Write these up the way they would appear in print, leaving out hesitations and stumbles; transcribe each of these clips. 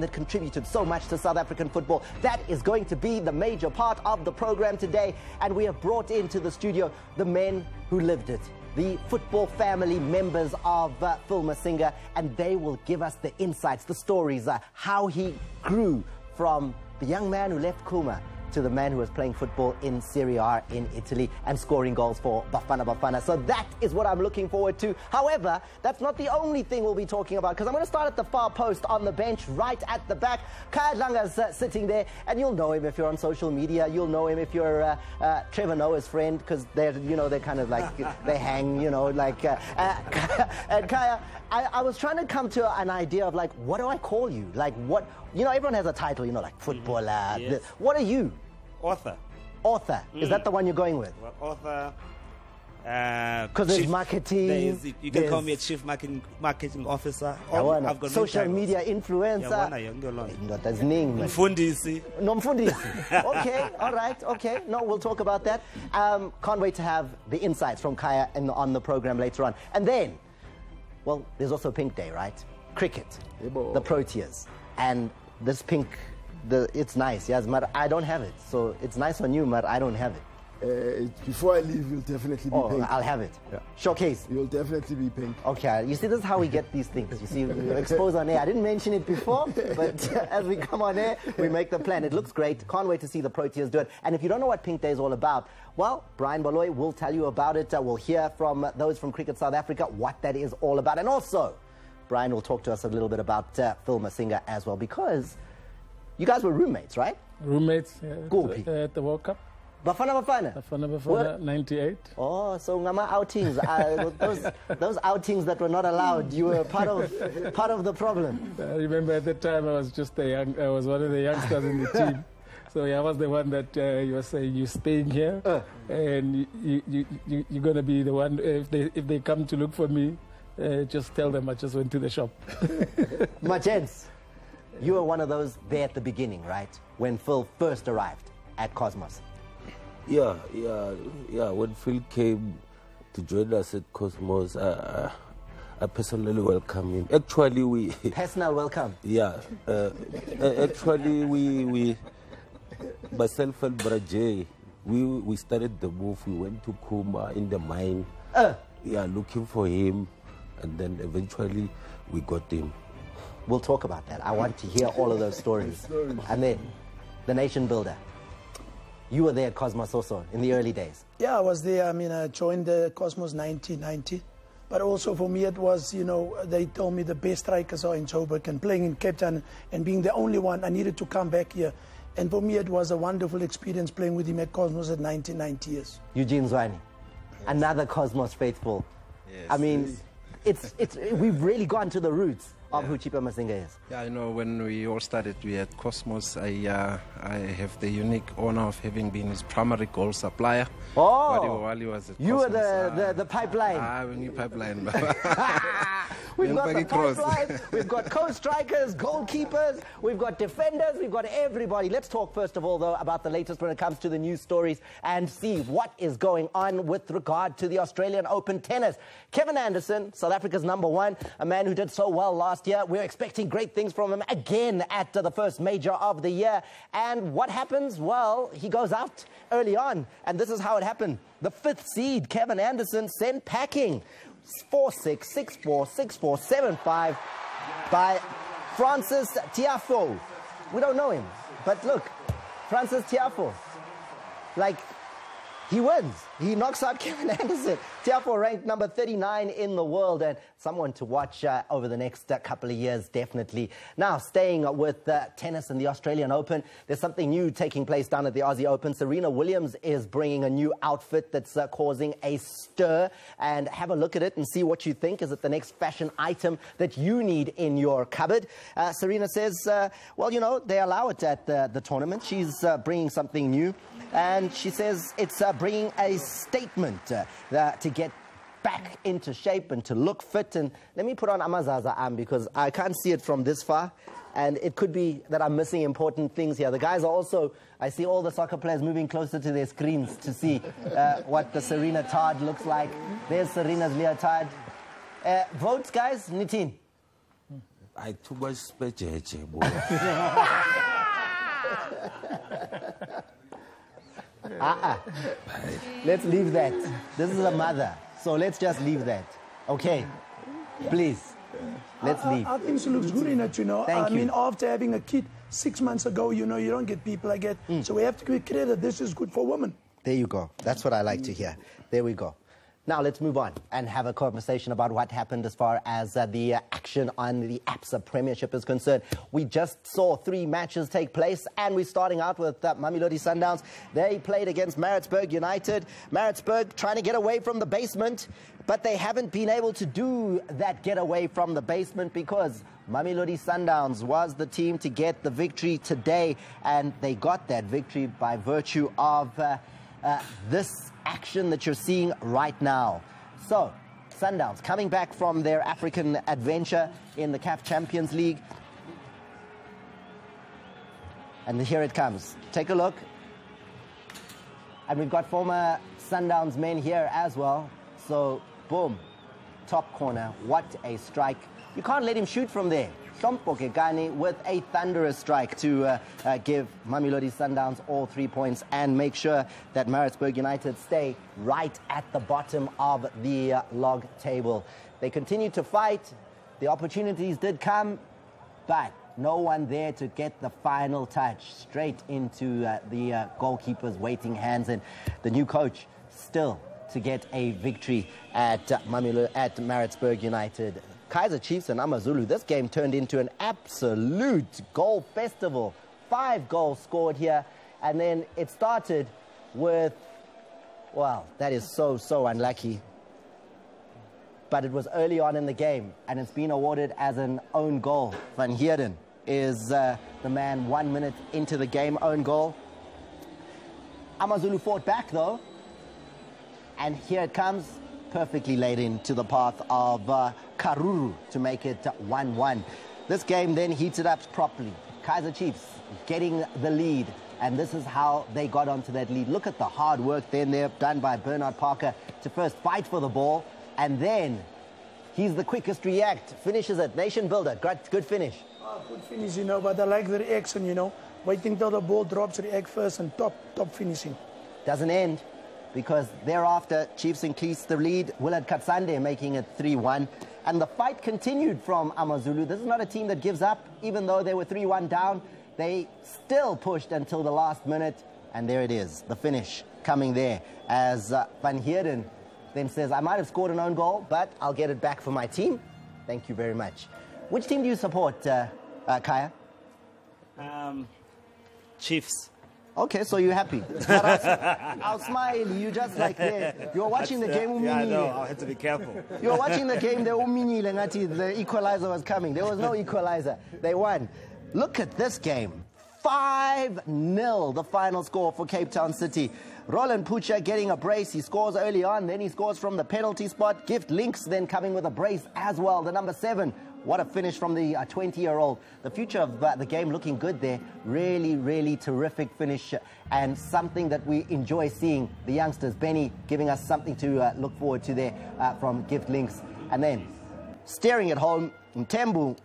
that contributed so much to South African football. That is going to be the major part of the program today, and we have brought into the studio the men who lived it, the football family members of Phil Masinga, and they will give us the insights, the stories, how he grew from the young man who left Kuma to the man who was playing football in Serie A in Italy and scoring goals for Bafana Bafana. So that is what I'm looking forward to. However, that's not the only thing we'll be talking about, because I'm going to start at the far post on the bench right at the back. Kaya Dlanga's sitting there, and you'll know him if you're on social media. You'll know him if you're Trevor Noah's friend, because they're kind of like, they hang, like... and Kaya, I was trying to come to an idea of, like, what do I call you? Like, what... everyone has a title, like footballer. Yes. What are you? Author. Author. Is that the one you're going with? Well, author. Because there's marketing. You can call me a chief marketing officer. I've got social media influencer. That's Ning. Mfundisi. No, Mfundisi. Okay, all right, okay. No, we'll talk about that. Can't wait to have the insights from Kaya on the program later on. And then, well, there's also Pink Day, right? Cricket. The Proteas. And this pink, it's nice, yes, but I don't have it. So it's nice on you, but I don't have it. Before I leave, you'll definitely be pink. I'll have it. Yeah. Showcase. You'll definitely be pink. Okay, you see, this is how we get these things. You see, we expose on air. I didn't mention it before, but as we come on air, we make the plan. It looks great. Can't wait to see the Proteas do it. And if you don't know what Pink Day is all about, well, Brian Baloy will tell you about it. We'll hear from those from Cricket South Africa what that is all about. And also, Brian will talk to us a little bit about Phil Masinga as well, because you guys were roommates, right? Roommates at the World Cup. Bafana Bafana? Bafana Bafana, 98. Oh, so ngama outings, those outings that were not allowed, you were part of the problem. I remember at the time I was I was one of the youngsters in the team. So I was the one that you were saying, you're staying here, and you're going to be the one, if they come to look for me, just tell them I just went to the shop. Machens, you were one of those there at the beginning, right? When Phil first arrived at Cosmos. Yeah. When Phil came to join us at Cosmos, I personally welcome him. Actually, we... Personal welcome? Yeah. Actually, we myself and Brajay, we started the move. We went to Kuma in the mine. Looking for him. And then eventually we got him. We'll talk about that. I want to hear all of those stories. And then, the nation builder. You were there at Cosmos also in the early days. Yeah, I was there. I mean, I joined the Cosmos 1990. But also for me it was, they told me the best strikers are in Joburg, and playing in Cape Town and being the only one, I needed to come back here. And for me it was a wonderful experience playing with him at Cosmos at 1990 years. Eugene Zwani, another Cosmos faithful. Yes, I mean... We've really gone to the roots of who Chipa Masinga is. Yeah, when we all started, we at Cosmos, I have the unique honor of having been his primary goal supplier. Oh, while he was at you Cosmos, were the pipeline. We knew pipeline. We've got the pipeline, we've got co-strikers, goalkeepers, we've got defenders, we've got everybody. Let's talk first of all, though, about the latest when it comes to the news stories and see what is going on with regard to the Australian Open tennis. Kevin Anderson, South Africa's #1, a man who did so well last year. We're expecting great things from him again at the first major of the year. And what happens? Well, he goes out early on, and this is how it happened. The 5th seed, Kevin Anderson, sent packing. 4-6, 6-4, 6-4, 7-5 by Francis Tiafoe. We don't know him, but look, Francis Tiafoe, like, he wins. He knocks out Kevin Anderson. Tiafoe ranked number 39 in the world, and someone to watch over the next couple of years, definitely. Now, staying with tennis and the Australian Open, there's something new taking place down at the Aussie Open. Serena Williams is bringing a new outfit that's causing a stir. And have a look at it and see what you think. Is it the next fashion item that you need in your cupboard? Serena says, well, they allow it at the tournament. She's bringing something new. And she says it's bringing a statement to get back into shape and to look fit. And let me put on Amazaza Am, because I can't see it from this far. And it could be that I'm missing important things here. The guys are also, I see all the soccer players moving closer to their screens to see what the Serena Tard looks like. There's Serena's leotard. Votes, guys, Nitin. I too much spejeje, boy. Let's leave that. This is a mother, so let's just leave that. Okay, please. Let's leave. I think she looks good in it, you know. Thank you. I mean, after having a kid 6 months ago, you know, you don't get people like that. So we have to give credit. This is good for women. There you go. That's what I like to hear. There we go. Now let's move on and have a conversation about what happened as far as the action on the ABSA Premiership is concerned. We just saw 3 matches take place, and we're starting out with Mamelodi Sundowns. They played against Maritzburg United. Maritzburg trying to get away from the basement, but they haven't been able to do that get away from the basement because Mamelodi Sundowns was the team to get the victory today, and they got that victory by virtue of this action that you're seeing right now. So, Sundowns coming back from their African adventure in the CAF Champions League. And here it comes. Take a look. And we've got former Sundowns men here as well. So, boom, top corner. What a strike. You can't let him shoot from there. Shompo Kekani with a thunderous strike to give Mamelodi Sundowns all 3 points and make sure that Maritzburg United stay right at the bottom of the log table. They continue to fight. The opportunities did come, but no one there to get the final touch. Straight into the goalkeeper's waiting hands, and the new coach still to get a victory at Maritzburg United. Kaizer Chiefs and AmaZulu, this game turned into an absolute goal festival. 5 goals scored here, and then it started with, well, that is so unlucky. But it was early on in the game, and it's been awarded as an own goal. Van Heerden is the man 1 minute into the game, own goal. AmaZulu fought back, though, and here it comes. Perfectly laid into the path of Karuru to make it 1-1. This game then heated up properly. Kaizer Chiefs getting the lead, and this is how they got onto that lead. Look at the hard work then there done by Bernard Parker to first fight for the ball, and then he's the quickest react, finishes it. Nation builder, good finish. Oh, good finish, you know, but I like the reaction, you know. Waiting till the ball drops, react first, and top finishing. Doesn't end, because thereafter, Chiefs increased the lead. Willard Katsande making it 3-1. And the fight continued from AmaZulu. This is not a team that gives up. Even though they were 3-1 down, they still pushed until the last minute. And there it is, the finish coming there. As Van Heerden then says, I might have scored an own goal, but I'll get it back for my team. Thank you very much. Which team do you support, Kaya? Chiefs. Okay, so you're happy. But I'll smile. You just like there. You're watching the game. Yeah, I know. I have to be careful. You're watching the game. The equalizer was coming. There was no equalizer. They won. Look at this game. 5-0, the final score for Cape Town City. Roland Pucha getting a brace. He scores early on. Then he scores from the penalty spot. Gift Links then coming with a brace as well. The number 7. What a finish from the 20-year-old. The future of the game looking good there. Really terrific finish, and something that we enjoy seeing. The youngsters, Benny, giving us something to look forward to there from Gift Links. And then steering it home, Mtembu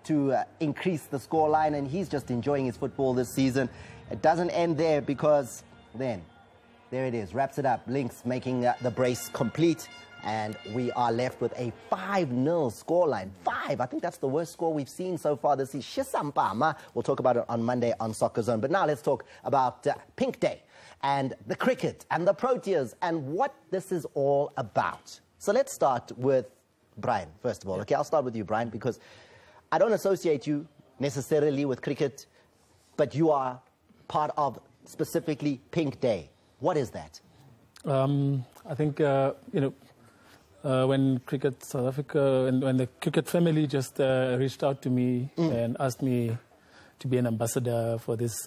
to increase the scoreline, and he's just enjoying his football this season. It doesn't end there, because then, there it is, wraps it up. Links making the brace complete. And we are left with a 5-0 scoreline. 5, I think that's the worst score we've seen so far this season. We'll talk about it on Monday on Soccer Zone. But now let's talk about Pink Day and the cricket and the Proteas and what this is all about. So let's start with Brian, first of all. Okay, I'll start with you, Brian, because I don't associate you necessarily with cricket, but you are part of specifically Pink Day. What is that? I think, when Cricket South Africa, when the cricket family just reached out to me and asked me to be an ambassador for this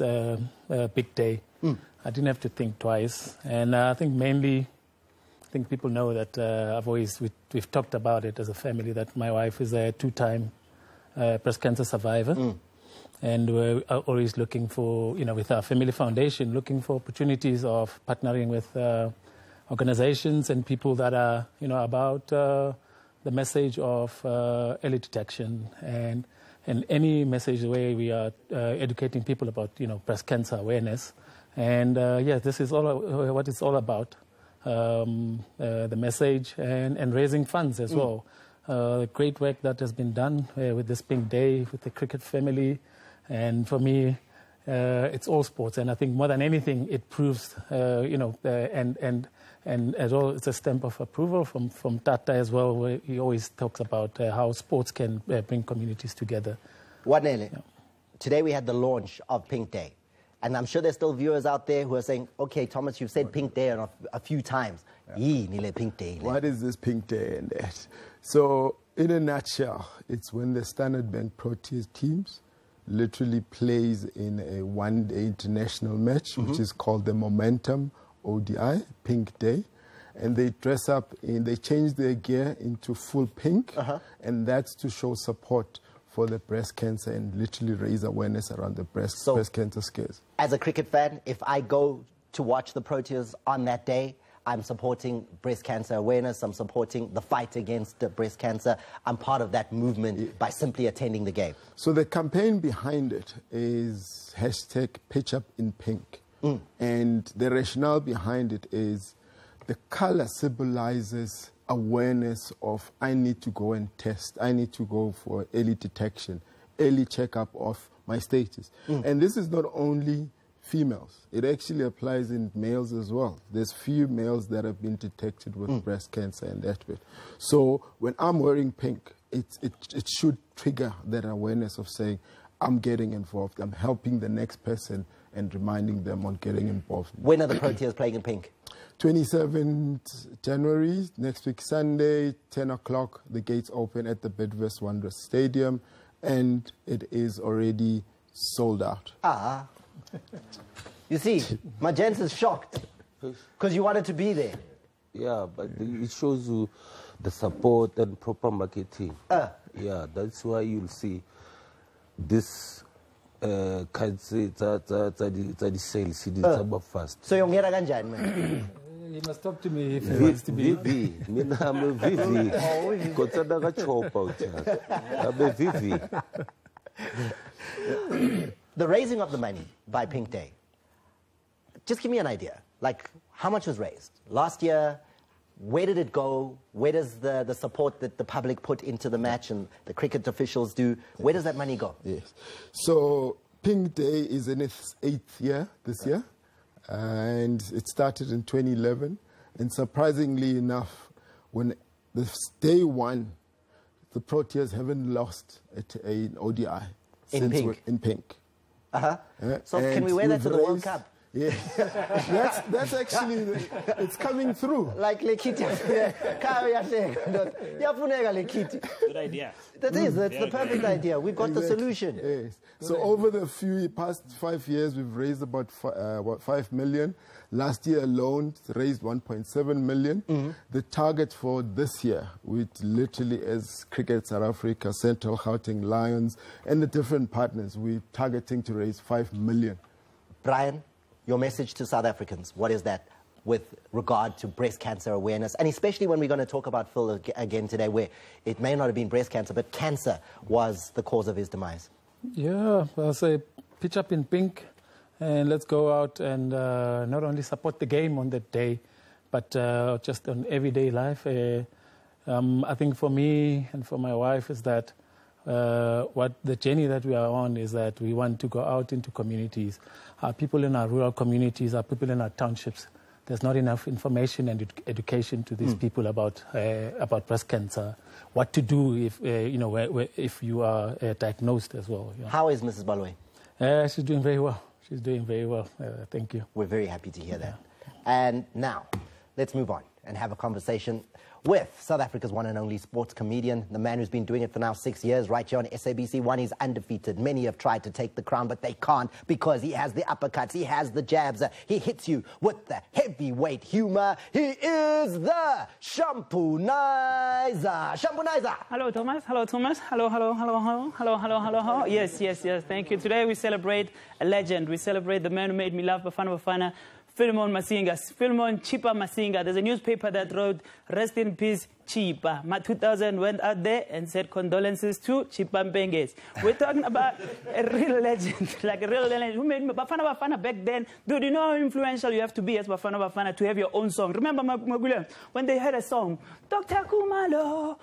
big day, I didn't have to think twice. And I think mainly, people know that we've talked about it as a family, that my wife is a 2-time breast cancer survivor. And we're always looking for, with our family foundation, looking for opportunities of partnering with organizations and people that are, about the message of early detection and and any message where we are educating people about, breast cancer awareness. And this is all what it's all about, the message and raising funds as well. Great work that has been done with this Pink Day, with the cricket family. And for me, it's all sports. And I think more than anything, it proves, and as well, it's a stamp of approval from Tata as well, where he always talks about how sports can bring communities together. Wanele, today we had the launch of Pink Day. And I'm sure there's still viewers out there who are saying, okay, Thomas, you've said Pink Day a few times. Pink Day. What is this Pink Day and that? So, in a nutshell, it's when the Standard Bank Proteas teams literally plays in a one-day international match, which is called the Momentum ODI, Pink Day. And they dress up, they change their gear into full pink, and that's to show support for the breast cancer and literally raise awareness around the breast cancer scares. As a cricket fan, if I go to watch the Proteas on that day, I'm supporting breast cancer awareness, I'm supporting the fight against breast cancer. I'm part of that movement by simply attending the game. So the campaign behind it is hashtag Pitch Up in Pink. And the rationale behind it is the color symbolizes awareness of I need to go and test, I need to go for early detection, early checkup of my status. And this is not only females, it actually applies in males as well. There's few males that have been detected with breast cancer and that bit. So when I'm wearing pink, it should trigger that awareness of saying, I'm getting involved, I'm helping the next person and reminding them on getting involved. When are the Proteas playing in pink? 27th January, next week Sunday, 10 o'clock, the gates open at the Bidvest Wanderers Stadium, and it is already sold out. You see, my gents is shocked, because you wanted to be there. Yeah, but it shows you the support and proper marketing. Yeah, that's why you'll see this kinds of sales fast. So you're kanjani, man? He must talk to me if he wants to be. Vivi, I'm a Vivi. The raising of the money by Pink Day, just give me an idea. Like, how much was raised? Last year, where did it go? Where does the support that the public put into the match and the cricket officials do, where does that money go? Yes. So Pink Day is in its 8th year this year. And it started in 2011. And surprisingly enough, when this day one, the Proteas haven't lost an ODI. In pink? In pink. So can we wear that to the World Cup? Yeah, that's actually, it's coming through. Like Lekiti. Good idea. That is, that's the perfect idea. We've got the solution. Yes. So over the past 5 years, we've raised about 5 million. Last year alone, raised 1.7 million. The target for this year, which literally as Cricket South Africa, Central Gauteng Lions, and the different partners, we're targeting to raise 5 million. Brian, your message to South Africans, what is that with regard to breast cancer awareness? And especially when we're going to talk about Phil again today, where it may not have been breast cancer, but cancer was the cause of his demise. Yeah, I'll say pitch up in pink, and let's go out and not only support the game on that day, but just on everyday life. I think for me and for my wife is that what the journey that we are on is that we want to go out into communities. Our people in our rural communities, our people in our townships, there's not enough information and education to these people about breast cancer, what to do if if you are diagnosed as well. Yeah. How is Mrs. Balwe? She's doing very well. She's doing very well. Thank you. We're very happy to hear that. And now, let's move on and have a conversation with South Africa's one and only sports comedian, the man who's been doing it for now 6 years, right here on SABC 1. He's undefeated. Many have tried to take the crown, but they can't because he has the uppercuts, he has the jabs, he hits you with the heavyweight humor. He is the Shampoo-nizer. Shampoo-nizer. Hello, Thomas. Hello, Thomas. Hello, hello, hello, hello, hello, hello, hello, hello. Yes, yes, yes. Thank you. Today we celebrate a legend. We celebrate the man who made me laugh, Bafana Bafana. Philemon Masinga, Philemon Chipa Masinga. There's a newspaper that wrote, rest in peace, Chipa. Ma 2000 went out there and said condolences to Chipa Mpenges. We're talking about a real legend, like a real legend who made Bafana Bafana back then. Dude, you know how influential you have to be as Bafana Bafana to have your own song. Remember, Magulia, when they had a song, Dr. Kumalo,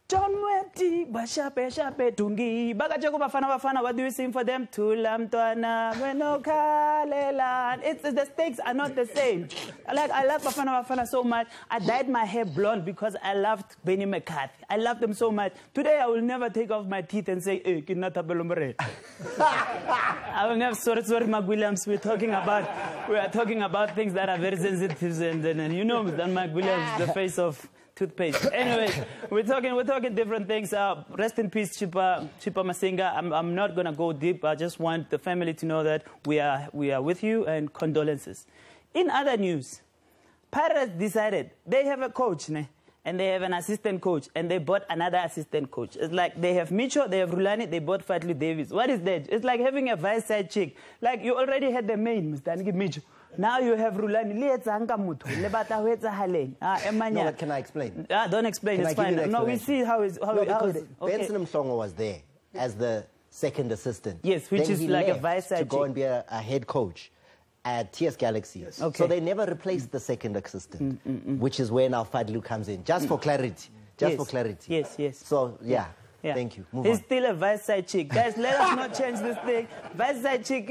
John Mweti, Bashape, Shape, Tungi, Bagajako Bafana Bafana, what do you sing for them? Tulam Tuana, Weno Kalelan. The stakes are not the same. I love Bafana Bafana so much. I dyed my hair blonde because I loved Benny McCarthy. I love them so much. Today I will never take off my teeth and say, hey, Kinata Belombre. I will never, sorry, Mark Williams, we are talking about things that are very sensitive and you know, that Mark Williams, the face of toothpaste. Anyway, we're talking different things. Rest in peace, Chipa Masinga. I'm not gonna go deep. I just want the family to know that we are with you and condolences. In other news, Pirates decided they have a coach, and they have an assistant coach, and they bought another assistant coach. It's like they have Micho, they have Rulani, they bought Fatley Davis. What is that? It's like having a vice side chick. Like you already had the main, Mr. Aniki Micho. Now you have Rulani. No, can I explain? Don't explain, it's fine. No, we see how it's... Benson Msongo was there as the second assistant. Yes, which is like a vice side to go and be a head coach at TS Galaxy. Yes. Okay. So they never replaced the second assistant, which is where now Fadlu comes in. Just for clarity. For clarity. Yes. So, yeah. Thank you. He's still a vice side chick. Guys, let us not change this thing. Vice side chick.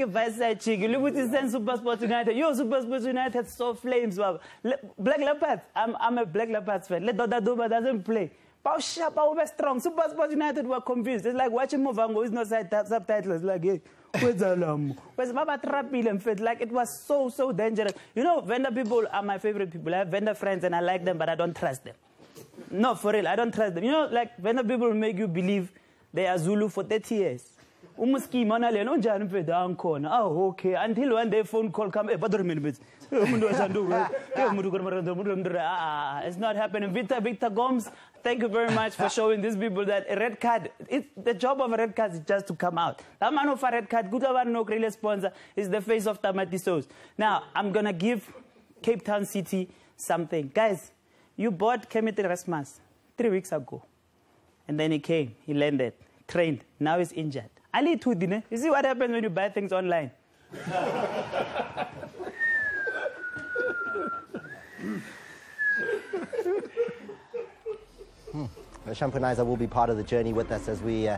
You look what he sends Super Sport United. Yo, Super Sport United so flames. Black Leopards. I'm a Black Leopards fan. Let Doda Duba doesn't play. Power sharp, power strong. Super Sport United were confused. It's like watching Movango with no subtitles. Like, hey, where's Alam? Where's Baba Trapil and Fit? Like, it was so dangerous. You know, vendor people are my favorite people. I have vendor friends and I like them, but I don't trust them. No, for real, I don't trust them. You know, like, vendor people make you believe they are Zulu for 30 years. Oh, okay. Until one day phone call come, it's not happening. Victor Gomes, thank you very much for showing these people that a red card, the job of a red card is just to come out. That man of a red card, good one, no really sponsor, is the face of Tamati Sauce. Now, I'm going to give Cape Town City something. Guys, you bought Kemit Erasmus 3 weeks ago. And then he came, he landed, trained, now he's injured. Ali Tudine, you see what happens when you buy things online? Shampunizer will be part of the journey with us as we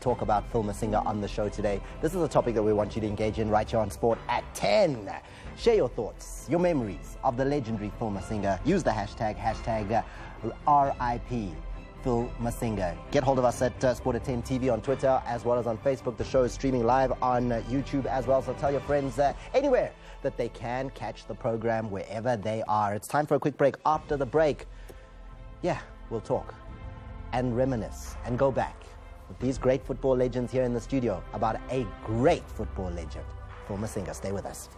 talk about Phil Masinga on the show today. This is a topic that we want you to engage in right here on Sport at 10. Share your thoughts, your memories of the legendary Phil Masinga. Use the hashtag RIP Phil Masinga. Get hold of us at Sport at 10 TV on Twitter as well as on Facebook. The show is streaming live on YouTube as well, so tell your friends anywhere that they can catch the program wherever they are. It's time for a quick break. After the break, we'll talk and reminisce and go back with these great football legends here in the studio about a great football legend, Phil Masinga. Stay with us.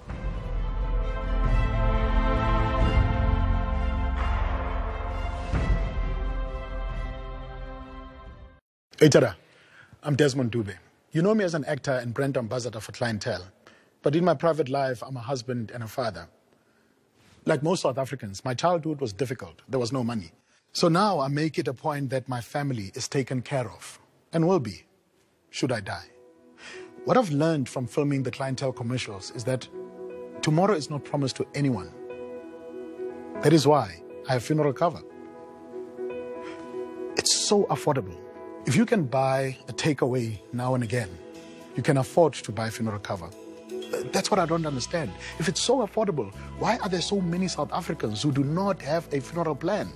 Hey Tada, I'm Desmond Dube. You know me as an actor and brand ambassador for clientele, but in my private life, I'm a husband and a father. Like most South Africans, my childhood was difficult. There was no money. So now I make it a point that my family is taken care of, and will be, should I die. What I've learned from filming the clientele commercials is that tomorrow is not promised to anyone. That is why I have funeral cover. It's so affordable. If you can buy a takeaway now and again, you can afford to buy funeral cover. That's what I don't understand. If it's so affordable, why are there so many South Africans who do not have a funeral plan?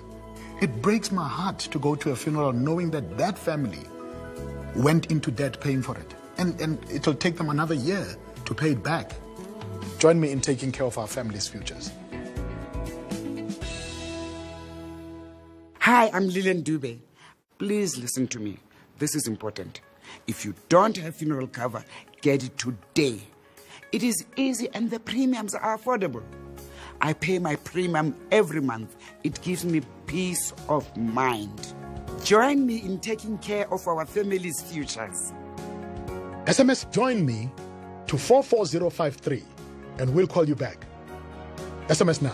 It breaks my heart to go to a funeral knowing that that family went into debt paying for it. And it'll take them another year to pay it back. Join me in taking care of our family's futures. Hi, I'm Lillian Dube. Please listen to me. This is important. If you don't have funeral cover, get it today. It is easy and the premiums are affordable. I pay my premium every month. It gives me peace of mind. Join me in taking care of our family's futures. SMS join me to 44053 and we'll call you back. SMS now.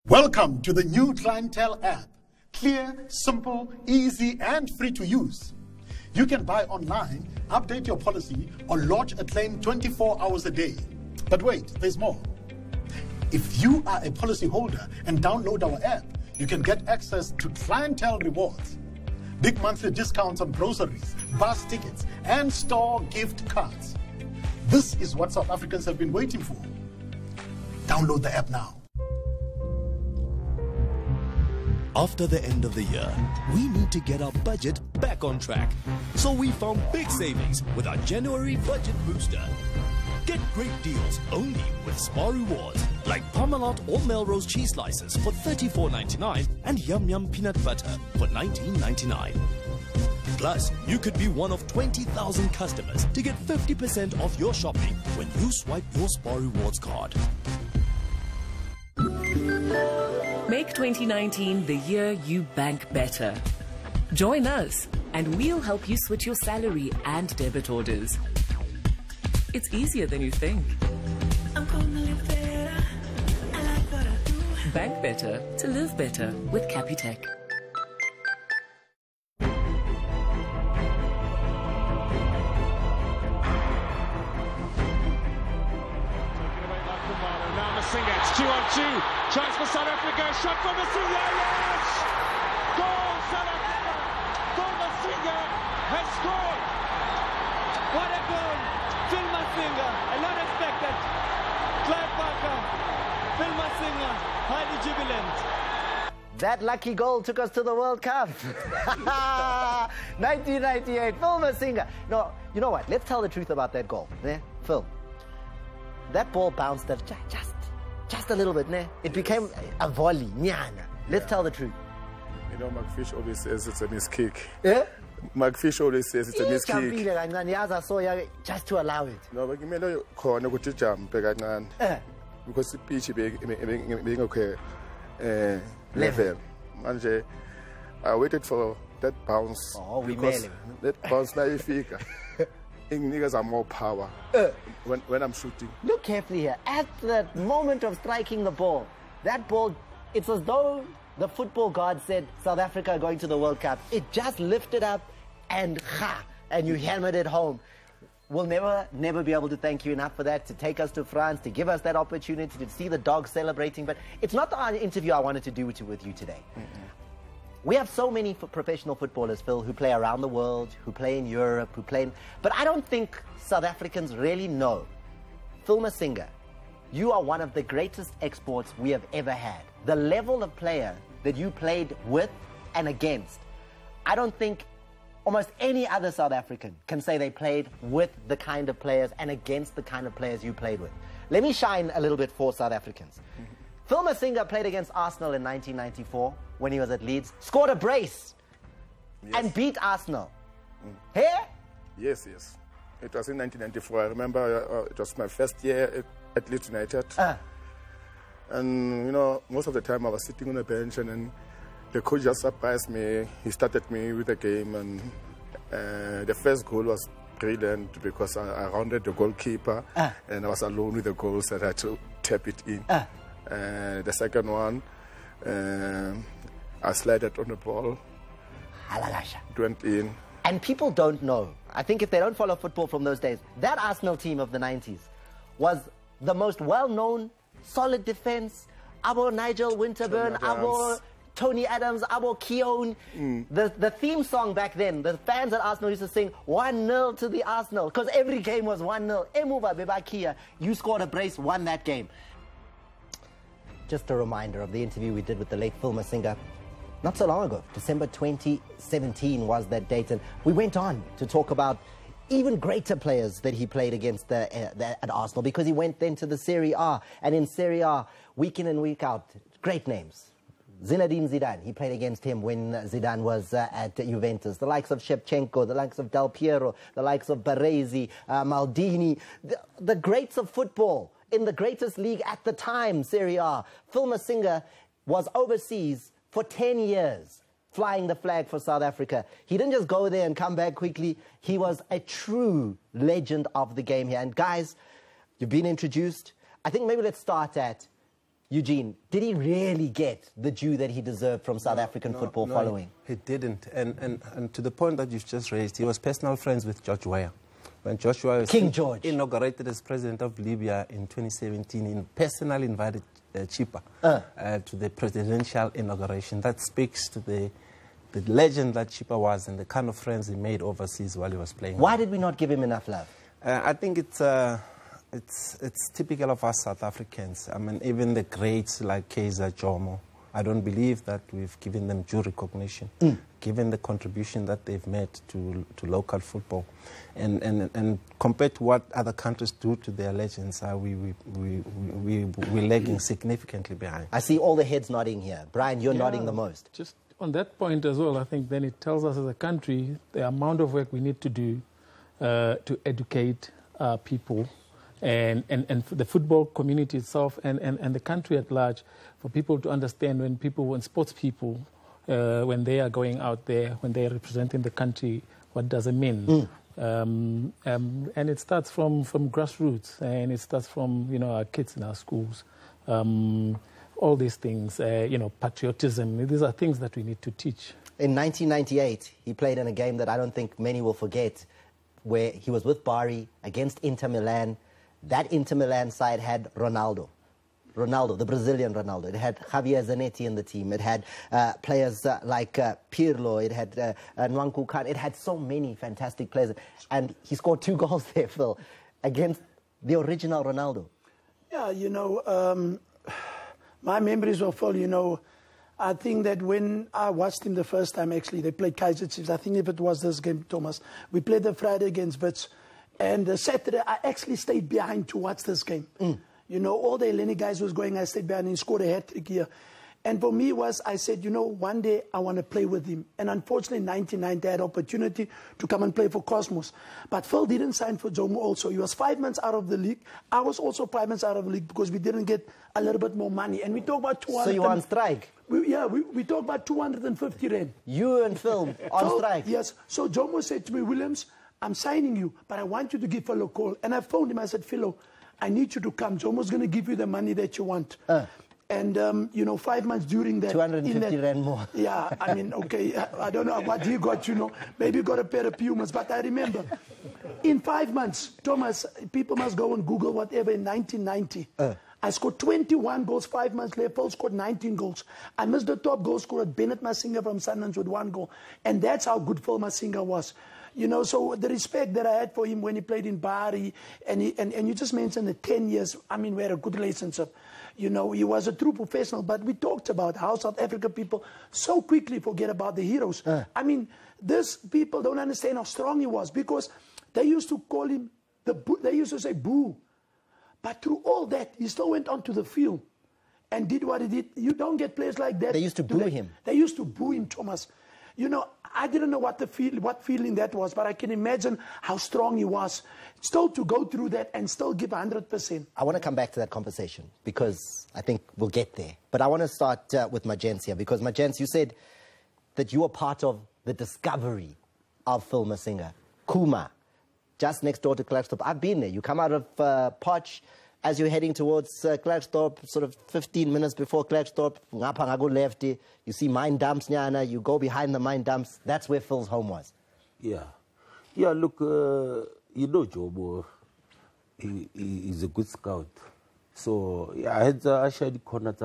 Welcome to the new Clientele app. Clear, simple, easy, and free to use. You can buy online, update your policy, or lodge a claim 24 hours a day. But wait, there's more. If you are a policyholder and download our app, you can get access to Clientele rewards. Big monthly discounts on groceries, bus tickets, and store gift cards. This is what South Africans have been waiting for. Download the app now. After the end of the year, we need to get our budget back on track. So we found big savings with our January budget booster. Get great deals only with Spar Rewards, like Parmalat or Melrose cheese slices for $34.99 and Yum Yum peanut butter for $19.99. Plus, you could be one of 20,000 customers to get 50% off your shopping when you swipe your Spar Rewards card. Make 2019 the year you bank better. Join us and we'll help you switch your salary and debit orders. It's easier than you think. I'm gonna live better. I like what I do. Bank better to live better with Capitec. Now Masinga, it's 2-on-2. Chance for South Africa. Shot from Masinga. Yes! Goal, South Africa. Goal, Masinga has scored. What a goal. Phil Masinga. A lot expected. Clive Parker. Phil Masinga. Highly jubilant. That lucky goal took us to the World Cup. 1998, Phil Masinga. No, you know what? Let's tell the truth about that goal. Phil, that ball bounced just a little bit. It became a volley. Let's tell the truth. You know, McFish always says it's a miskick. Yeah? McFish always says it's a miskick. Just to allow it. No, but you corner to jump because the pitch being okay level. Manje, I waited for that bounce. Oh, we because made that bounce now niggas are more power when I'm shooting. Look carefully here. At the moment of striking the ball, that ball, it's as though the football god said, South Africa are going to the World Cup. It just lifted up and you hammered it home. We'll never be able to thank you enough for that, to take us to France, to give us that opportunity to see the dogs celebrating. But it's not the interview I wanted to do with you today. We have so many professional footballers, Phil, who play around the world, who play in Europe, but I don't think South Africans really know. Phil Masinga, you are one of the greatest exports we have ever had. The level of player that you played with and against, I don't think almost any other South African can say they played with the kind of players and against the kind of players you played with. Let me shine a little bit for South Africans. Phil Masinga played against Arsenal in 1994 when he was at Leeds, scored a brace and beat Arsenal. Here? Yes. It was in 1994. I remember it was my first year at Leeds United. And, you know, most of the time I was sitting on a bench and then the coach just surprised me. He started me with the game and the first goal was brilliant because I rounded the goalkeeper and I was alone with the goal, so I had to tap it in. The second one, I slided on the ball. It went in. And people don't know. I think if they don't follow football from those days, that Arsenal team of the 90s was the most well-known, solid defense. Abo Nigel Winterburn, Abo Tony Adams, Abo Keown. The theme song back then, the fans at Arsenal used to sing 1-0 to the Arsenal because every game was 1-0. Emuva Bebakia, you scored a brace, won that game. Just a reminder of the interview we did with the late Phil Masinga not so long ago. December 2017 was that date, and we went on to talk about even greater players that he played against at Arsenal, because he went then to the Serie A, and in Serie A, week in and week out, great names. Zinedine Zidane, he played against him when Zidane was at Juventus. The likes of Shevchenko, the likes of Del Piero, the likes of Baresi, Maldini, the greats of football in the greatest league at the time, Serie A. Phil Masinga was overseas for 10 years flying the flag for South Africa. He didn't just go there and come back quickly. He was a true legend of the game here. And guys, you've been introduced. I think maybe let's start at Eugene. Did he really get the due that he deserved from South African football following? He didn't. And to the point that you've just raised, he was personal friends with George Weah. When George Weah was King George inaugurated as president of Libya in 2017, he personally invited Chippa to the presidential inauguration. That speaks to the legend that Chippa was and the kind of friends he made overseas while he was playing. Why did we not give him enough love? I think it's typical of us South Africans. I mean, even the greats like Kaiser Jomo, I don't believe that we've given them due recognition, given the contribution that they've made to local football. And compared to what other countries do to their legends, we're lagging significantly behind. I see all the heads nodding here. Brian, you're nodding the most. Just on that point as well, I think then it tells us as a country the amount of work we need to do to educate people and for the football community itself and the country at large, for people to understand when sports people, when they are going out there, when they are representing the country, what does it mean? And it starts from grassroots, and it starts from our kids in our schools. All these things, patriotism. These are things that we need to teach. In 1998, he played in a game that I don't think many will forget, where he was with Bari against Inter Milan. That Inter Milan side had Ronaldo, the Brazilian Ronaldo. It had Javier Zanetti in the team. It had players like Pirlo. It had Nwankwo Khan. It had so many fantastic players. And he scored 2 goals there, Phil, against the original Ronaldo. Yeah, my memories were full, I think that when I watched him the first time, actually, they played Kaizer Chiefs. I think if it was this game, Thomas, we played the Friday against Wits. And the Saturday, I actually stayed behind to watch this game. All the Eleni guys was going, I stayed behind and scored a hat-trick here. And for me I said, one day I want to play with him. And unfortunately, in 1990, I had opportunity to come and play for Cosmos. But Phil didn't sign for Jomo also. He was 5 months out of the league. I was also 5 months out of the league because we didn't get a little bit more money. And we talk about 200. So you were on strike? We talk about 250 rand. You and Phil on strike? Yes. So Jomo said to me, Williams, I'm signing you, but I want you to give Philo a call. And I phoned him. I said, Philo, I need you to come. Jomo's going to give you the money that you want. And, 5 months during that... 250 rand more. Yeah, I mean, okay, I don't know what he got, Maybe he got a pair of Pumas, but I remember. In 5 months, Thomas, people must go and Google whatever, in 1990. I scored 21 goals, 5 months later. Phil scored 19 goals. I missed the top goal scorer, Bennett Masinga from Sundowns with 1 goal. And that's how good Phil Masinga was. So the respect that I had for him when he played in Bari, and you just mentioned the 10 years, I mean, we had a good relationship. He was a true professional, but we talked about how South Africa people so quickly forget about the heroes. I mean, these people don't understand how strong he was, because they used to call him, they used to say boo. But through all that, he still went onto the field and did what he did. You don't get players like that. They used to boo him. They used to boo him, Thomas. I didn't know what feeling that was, but I can imagine how strong he was. Still to go through that and still give 100%. I want to come back to that conversation because I think we'll get there. But I want to start with Majens here, because Majens, you said that you were part of the discovery of Phil Masinga. Kuma, just next door to Klerksdorp. I've been there. You come out of Potch as you're heading towards Klerksdorp, sort of 15 minutes before Klerksdorp, left, you see mine dumps, you go behind the mine dumps. That's where Phil's home was. Yeah. Yeah, look, Jobo, he's a good scout. So, yeah, I had actually corner.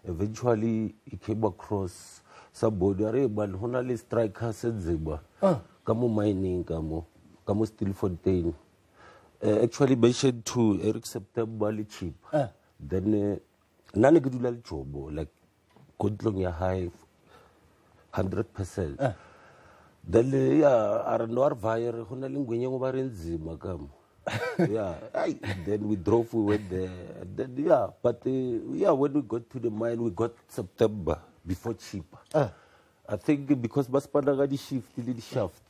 Eventually, he came across somebody, but honestly, striker said Zeba. Kamu mining, kamu Stillfontein. Actually mentioned to Eric September cheap. Then none could do job like controlling your high 100%. Then I don't know why when you were in Zimagam. Yeah, then we drove, we went there. Then but when we got to the mine, we got September before cheap. I think because Baspadagadi shifted shaft.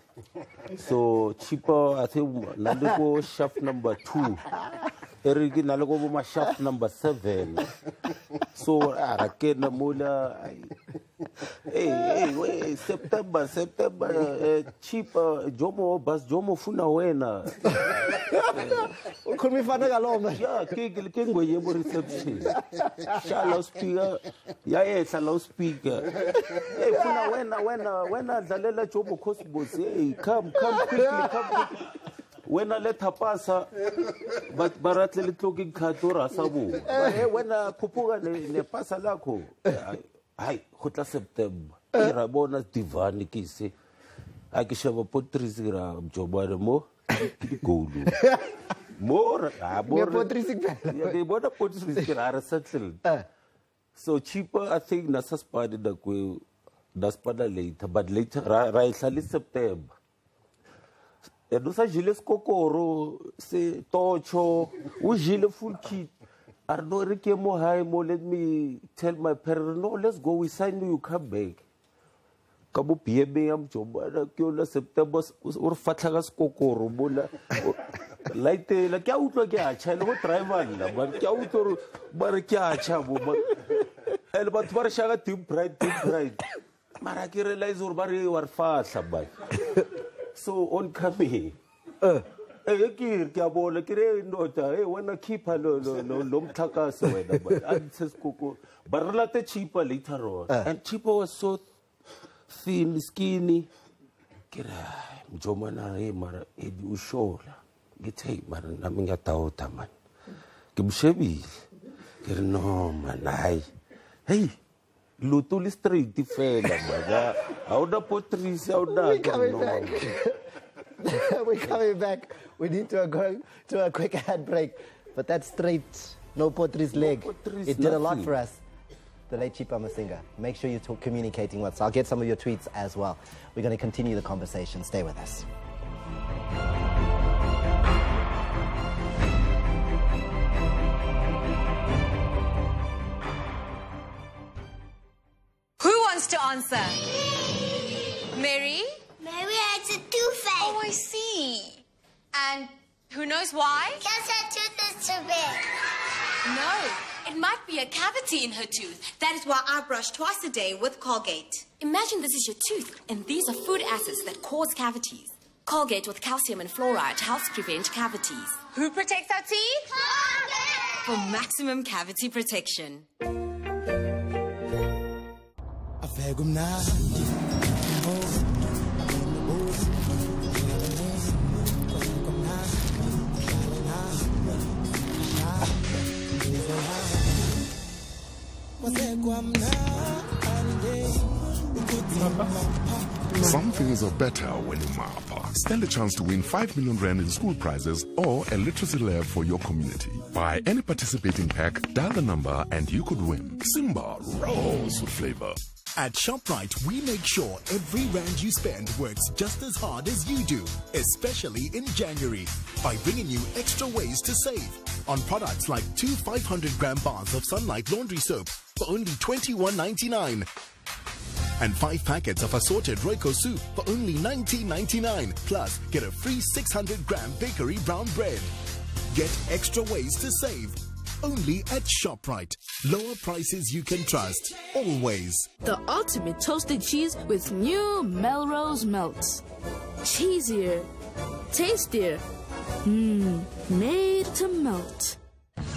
So cheaper, I think Naloko shaft number 2. Eric Naloko shaft number 7. So Rakena Mola, Hey, wait, September, cheaper, Jomo, bus, Jomo Funa Wena. Could we find a galoma? Yeah, King William reception. Shallow speaker. Yeah, shallow speaker. Hey, Funa Wena, Zalela Jomo Cosmos. Hey, come quickly, come quickly. When I let her pass her, but Baratli talking Katura Sabu. When I Kupuga ne passa lako. Ay, hota September. Era bonus divan kisi. I can shove a potrisira Jobara more. Gold. More. More potrisik. They bought a potrisira settled. So cheaper, I think, Nasa spotted the quail. That's later, but later, right, September. E dosa jile skokoro se tocho u jile full kit arno reke mo high mo let me tell my parents no let's go we sign you come back kabo piebe am joba ke la September o re fatla ka skokoro bola light la ke a utlo ke a cha le go driver la ba ke a utlo ba re ke a cha bo ba ele ba tshwara shaga deep pride mara ke realize or ba re war fatla ba. So on coming, when I keep a long takas away, but relatively cheaper later on, and cheaper was so thin, skinny. Jomana mara edu shola, get hey man, I mean a tauta man. Gibshebi, no man, hey. Lutuli street the fella, how the potteries out there. We're coming back. We're coming back. We need to go to a quick ad break. But that straight, no potteries leg, it did a lot for us. The late Chipa Masinga. Make sure you're communicating with us. I'll get some of your tweets as well. We're going to continue the conversation. Stay with us. To answer. Mary? Mary has a toothache. Oh, I see. And who knows why? Because her tooth is too big. No, it might be a cavity in her tooth. That is why I brush twice a day with Colgate. Imagine this is your tooth, and these are food acids that cause cavities. Colgate with calcium and fluoride helps prevent cavities. Who protects our teeth? Colgate! For maximum cavity protection. Some things are better when you map. Stand a chance to win 5 million rand in school prizes or a literacy lab for your community. Buy any participating pack, dial the number, and you could win. Simba rolls with flavor. At ShopRite, we make sure every rand you spend works just as hard as you do, especially in January, by bringing you extra ways to save on products like 2 500-gram bars of Sunlight laundry soap for only $21.99 and 5 packets of assorted Royco soup for only $19.99. Plus, get a free 600-gram bakery brown bread. Get extra ways to save. Only at ShopRite. Lower prices you can trust. Always. The ultimate toasted cheese with new Melrose Melts. Cheesier. Tastier. Made to melt.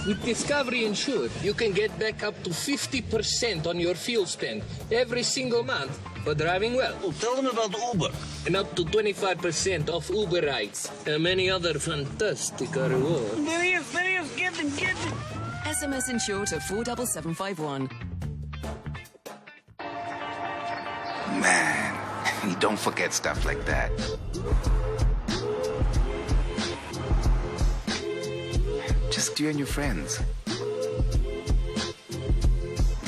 With Discovery Insured, you can get back up to 50% on your fuel spend every single month for driving well. Oh, tell them about Uber. And up to 25% off Uber rides and many other fantastic rewards. There he is, get him. SMS Insure to 47751. Man, you don't forget stuff like that. Just you and your friends.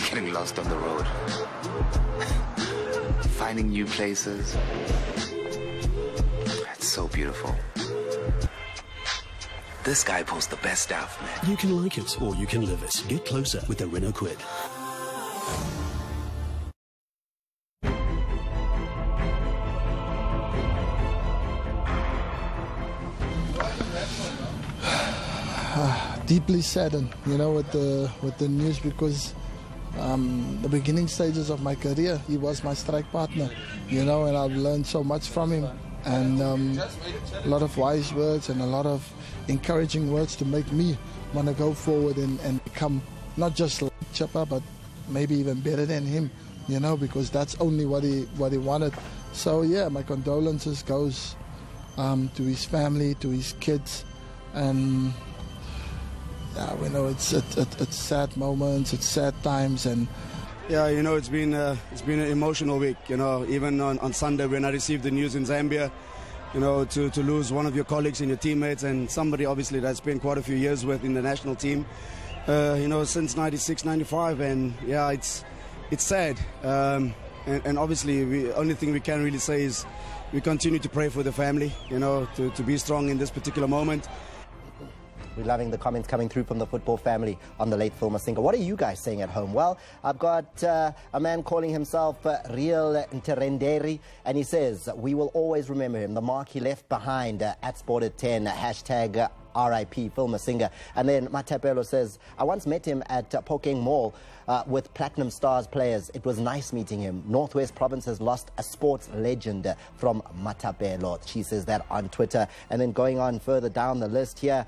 Getting lost on the road. Finding new places. It's so beautiful. This guy pulls the best stuff, man. You can like it or you can live it. Get closer with the Renault Kwid. Deeply saddened, with the news, because the beginning stages of my career. He was my strike partner, you know, and I've learned so much from him. And a lot of wise words and a lot of encouraging words to make me want to go forward and become not just like Chippa, but maybe even better than him, you know, because that's only what he wanted. So yeah, my condolences goes to his family, to his kids, and yeah, we know it's sad moments, it's sad times, and yeah, you know, it's been an emotional week. You know, even on Sunday when I received the news in Zambia, you know, to lose one of your colleagues and your teammates and somebody obviously that I spent quite a few years with in the national team, you know, since 96, 95, and yeah, it's sad. And obviously, the only thing we can really say is we continue to pray for the family, you know, to be strong in this particular moment. We're loving the comments coming through from the football family on the late Phil Masinga. What are you guys saying at home? Well, I've got a man calling himself Real Nterenderi, and he says, we will always remember him, the mark he left behind at Sport at 10, hashtag RIP Phil Masinga. And then Matapelo says, I once met him at Pokeng Mall with Platinum Stars players. It was nice meeting him. Northwest Province has lost a sports legend from Matapelo. She says that on Twitter. And then going on further down the list here,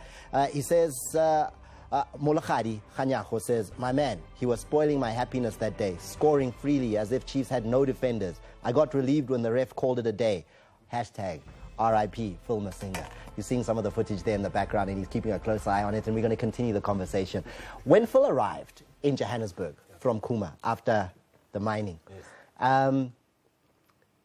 he says, Molachadi Khanyaho says, my man, he was spoiling my happiness that day, scoring freely as if Chiefs had no defenders. I got relieved when the ref called it a day. Hashtag RIP Phil Masinga. You're seeing some of the footage there in the background, and he's keeping a close eye on it, and we're going to continue the conversation. When Phil arrived in Johannesburg from Kuma after the mining,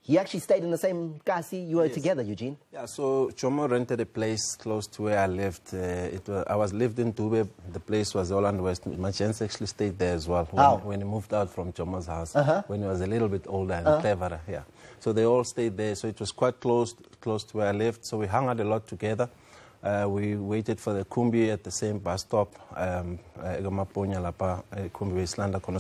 he actually stayed in the same kasi you were together, Eugene? Yeah, so Jomo rented a place close to where I lived. I was lived in Dube. The place was Holland West. My chance actually stayed there as well when he moved out from Jomo's house, when he was a little bit older and cleverer. Yeah. So they all stayed there, so it was quite close to where I lived. So we hung out a lot together. We waited for the Kumbi at the same bus stop,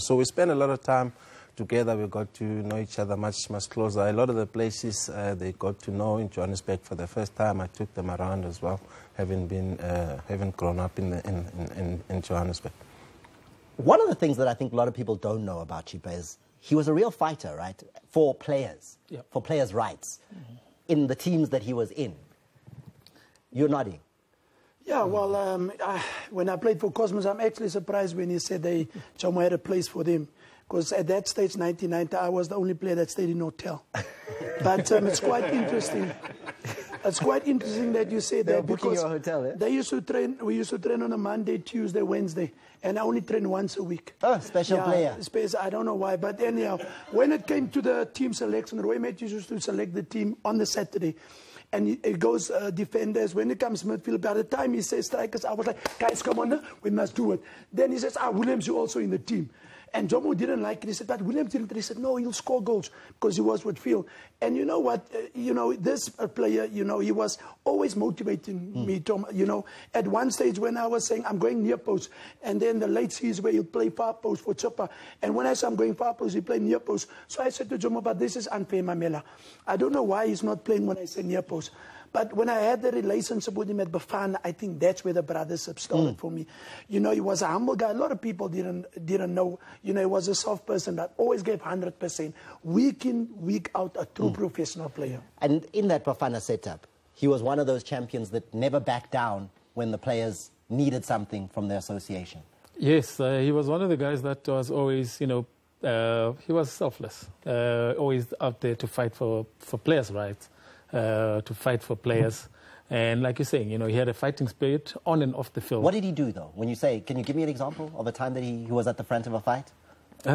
so we spent a lot of time together. We got to know each other much closer. A lot of the places they got to know in Johannesburg for the first time. I took them around as well, having grown up in Johannesburg. One of the things that I think a lot of people don't know about Chipa is he was a real fighter, right, for players, for players' rights, in the teams that he was in. You're nodding. Yeah, well, when I played for Cosmos, I'm actually surprised when he said Jomo had a place for them. Because at that stage, 1990, I was the only player that stayed in a hotel. But it's quite interesting. It's quite interesting that you say that, because your hotel, eh? they used to train. We used to train on a Monday, Tuesday, Wednesday, and I only trained once a week. Oh, special player. I don't know why, but anyhow, when it came to the team selection, Roy Matthews used to select the team on the Saturday. And it goes defenders. When it comes midfield, by the time he says strikers, I was like, guys, come on, we must do it. Then he says, Williams, you're also in the team. And Jomo didn't like it. He said, but Williams didn't. He said, no, he'll score goals, because he was with Phil. And you know what? This player, he was always motivating me, Tom. At one stage when I was saying, I'm going near post, and then the late season where he'll play far post for Chippa. And when I said I'm going far post, he played near post. So I said to Jomo, but this is unfair, Mamela. I don't know why he's not playing when I say near post. But when I had the relationship with him at Bafana, I think that's where the brothership started for me. He was a humble guy. A lot of people didn't know. He was a soft person that always gave 100%. Week in, week out, a true professional player. And in that Bafana setup, he was one of those champions that never backed down when the players needed something from the association. Yes, he was one of the guys that was always, he was selfless, always out there to fight for players' rights. To fight for players. And like you're saying, he had a fighting spirit on and off the field. What did he do, though? When you say, can you give me an example of a time that he was at the front of a fight? In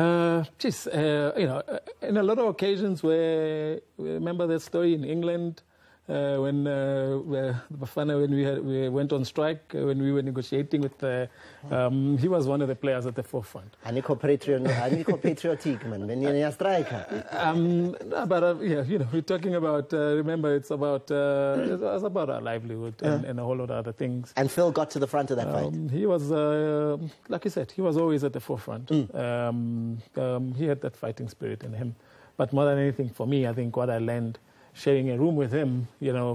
a lot of occasions where, remember that story in England, when Bafana, when we went on strike, when we were negotiating with he was one of the players at the forefront. Patriotic, man. When you're a striker. But we're talking about. Remember, it's about our livelihood and a whole lot of other things. And Phil got to the front of that fight. He was, like you said, he was always at the forefront. He had that fighting spirit in him. But more than anything, for me, I think what I learned, sharing a room with him,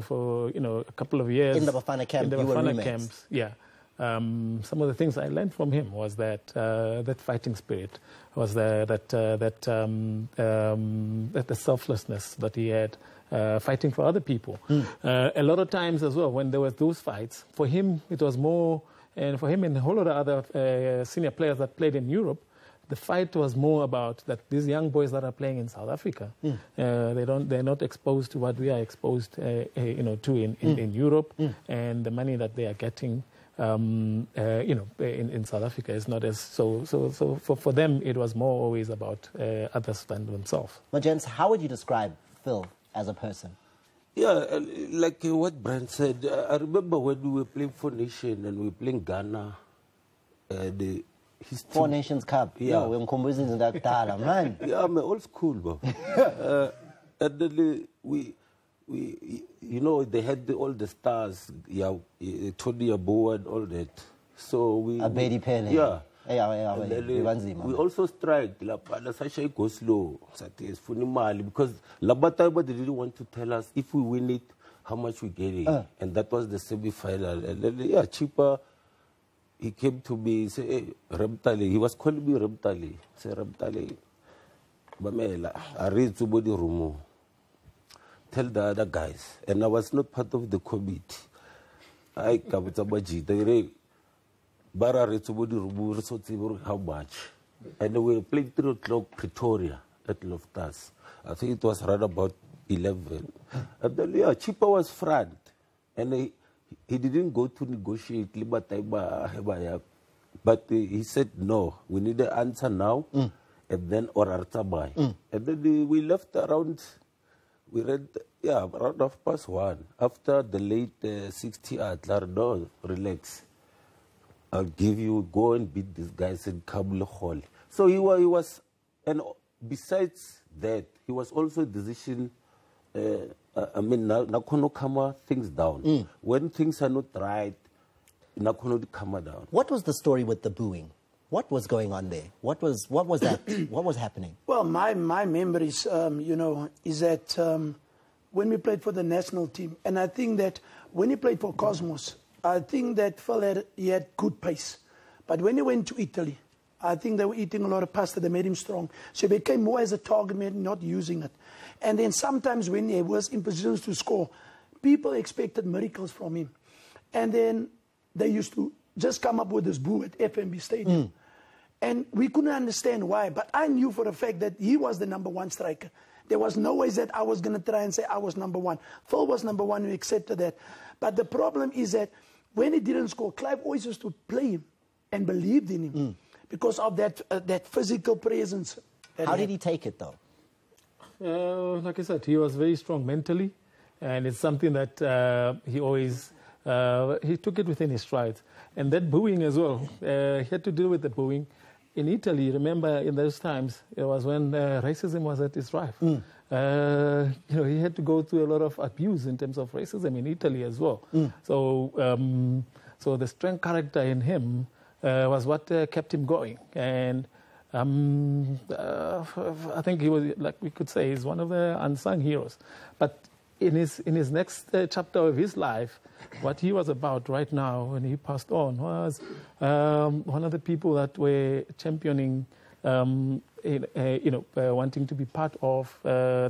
for a couple of years in the Bafana camp. In the Bafana camps, yeah. some of the things I learned from him was that that fighting spirit, was the selflessness that he had, fighting for other people. A lot of times as well, when there were those fights, for him it was more, and for him and a whole lot of other senior players that played in Europe, the fight was more about that these young boys that are playing in South Africa, they're not exposed to what we are exposed, to in Europe, and the money that they are getting, in South Africa is not as so. For them, it was more always about others than themselves. Well, gents, how would you describe Phil as a person? Yeah, like what Brent said, I remember when we were playing Four Nations and we were playing Ghana, his Four Nations Cup. Yeah. We're man. Yeah, I'm old school, bro. And then we, they had all the stars, Tony Abo and all that. So we... Abedi Pele. Yeah. And then, we also strike. Sasha goes slow. Because Labataiba didn't want to tell us if we win it, how much we get it. And that was the semi-final. And then, cheaper. He came to me and said, hey, Remtali. He was calling me Remtali. Say, Remtali. I read somebody room. Tell the other guys. And I was not part of the committee. I come to Baji. Bara read somebody room. How much? And we were playing 3 o'clock Pretoria at Loftus. I think it was around about 11. And then, cheaper was front. And he didn't go to negotiate, but he said, no, we need an answer now, and then or Artabai. And then we left around, we read, around 1:30. After the late 60 at no, relax. I'll give you, go and beat these guys in Kabul Hall. So he was, and besides that, he was also a decision. Nakono kama things down. When things are not right, nakono kama down. What was the story with the booing? What was going on there? What was that? What was happening? Well, my memories, is that when we played for the national team, and I think that when he played for Cosmos, I think that Phil he had good pace. But when he went to Italy, I think they were eating a lot of pasta. They made him strong. So he became more as a target man, not using it. And then sometimes when he was in positions to score, people expected miracles from him. And then they used to just come up with this boo at FNB Stadium. And we couldn't understand why. But I knew for a fact that he was the number 1 striker. There was no way that I was going to try and say I was number 1. Phil was number 1. We accepted that. But the problem is that when he didn't score, Clive always used to play him and believed in him. Because of that physical presence. How did he take it, though? Like I said, he was very strong mentally, and it's something that he always he took it within his stride. And that booing as well, he had to deal with the booing. In Italy, remember in those times, it was when racism was at its rife. He had to go through a lot of abuse in terms of racism in Italy as well. So the strong character in him was what kept him going. And I think he was, like we could say, he's one of the unsung heroes. But in his next chapter of his life, what he was about right now when he passed on was one of the people that were championing, wanting to be part of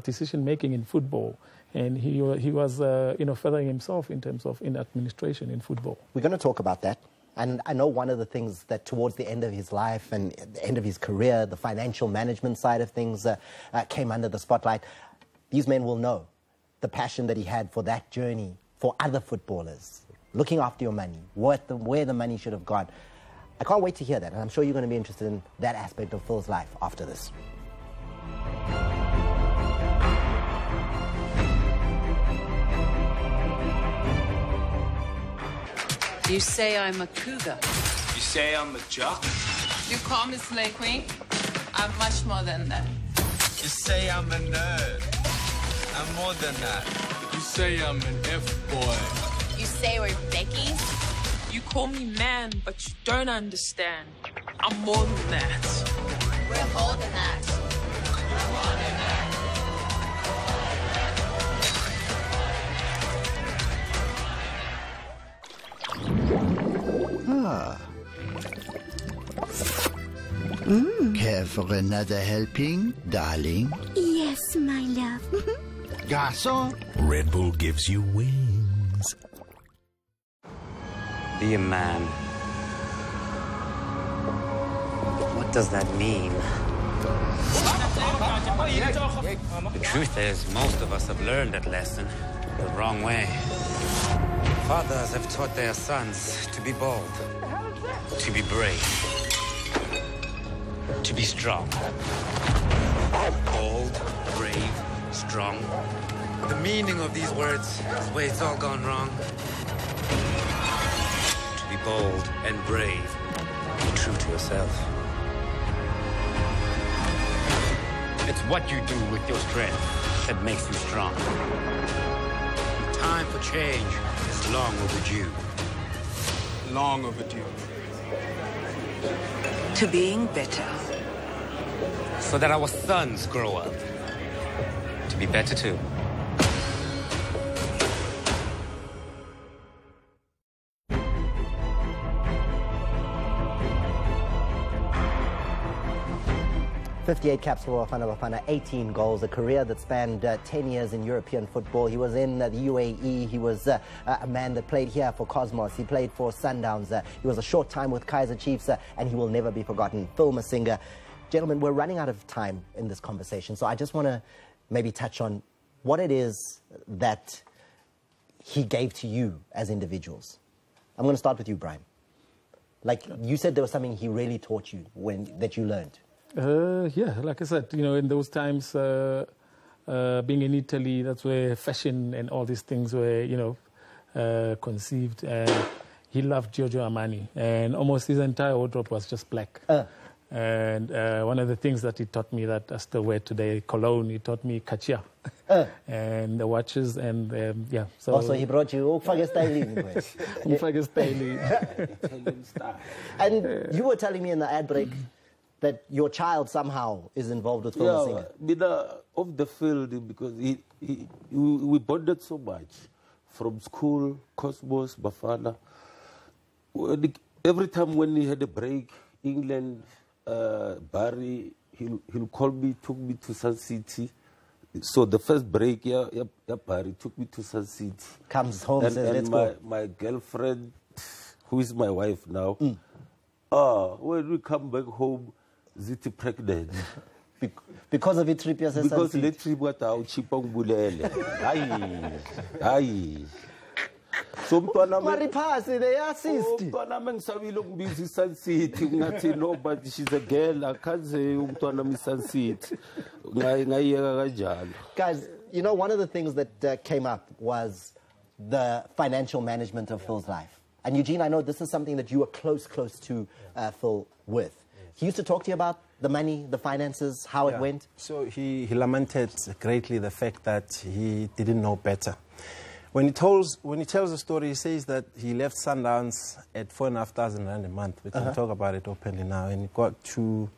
decision making in football. And he was, furthering himself in terms of in administration in football. We're going to talk about that. And I know one of the things that towards the end of his life and the end of his career, the financial management side of things came under the spotlight. These men will know the passion that he had for that journey, for other footballers, looking after your money, where the money should have gone. I can't wait to hear that, and I'm sure you're going to be interested in that aspect of Phil's life after this. You say I'm a cougar. You say I'm a jock. You call me Slay Queen? I'm much more than that. You say I'm a nerd. I'm more than that. You say I'm an F-boy. You say we're Becky's? You call me man, but you don't understand. I'm more than that. We're more than that. We're more than that. for another helping, darling? Yes, my love. Garçon? Red Bull gives you wings. Be a man. What does that mean? The truth is, most of us have learned that lesson the wrong way. Fathers have taught their sons to be bold, to be brave, to be strong. Bold, brave, strong. The meaning of these words is the way it's all gone wrong. To be bold and brave, be true to yourself. It's what you do with your strength that makes you strong. Time for change is long overdue. Long overdue. To being better. So that our sons grow up to be better too. "58 caps for Bafana Bafana, 18 goals, a career that spanned 10 years in European football. He was in the UAE. He was a man that played here for Cosmos. He played for Sundowns. He was a short time with Kaizer Chiefs, and he will never be forgotten. Phil Masinga. Gentlemen, we're running out of time in this conversation, so I just want to maybe touch on what it is that he gave to you as individuals. I'm going to start with you, Brian. Like you said, there was something he really taught you that you learned. Yeah, like I said, you know, in those times, being in Italy, that's where fashion and all these things were, you know, conceived. He loved Giorgio Armani, and almost his entire wardrobe was just black. And one of the things that he taught me that I still wear today, cologne, he taught me Kachia. And the watches, and yeah. So also, he brought you Ufage styling. Ufage styling. And you were telling me in the ad break that your child somehow is involved with Phil Masinga. Yeah, off the field, because we bonded so much. From school, Cosmos, Bafana. Every time when he had a break, England, Barry, he'll call me, took me to Sun City. So the first break, Barry took me to Sun City. Comes home and says, let's go. My girlfriend, who is my wife now, when we come back home, Ziti pregnant. Because of it trip, yes, because the trip was out chipong bulele. Aye. So Maripasi, they assist. Busy Sun City. No, but she's a girl. I can't say Sun City. Guys, you know, one of the things that came up was the financial management of Phil's life. And Eugene, I know this is something that you were close to Phil with. He used to talk to you about the money, the finances, how it went. So he lamented greatly the fact that he didn't know better. When he tells the story, he says that he left Sundowns at 4,500 rand a month. We can talk about it openly now. And he got to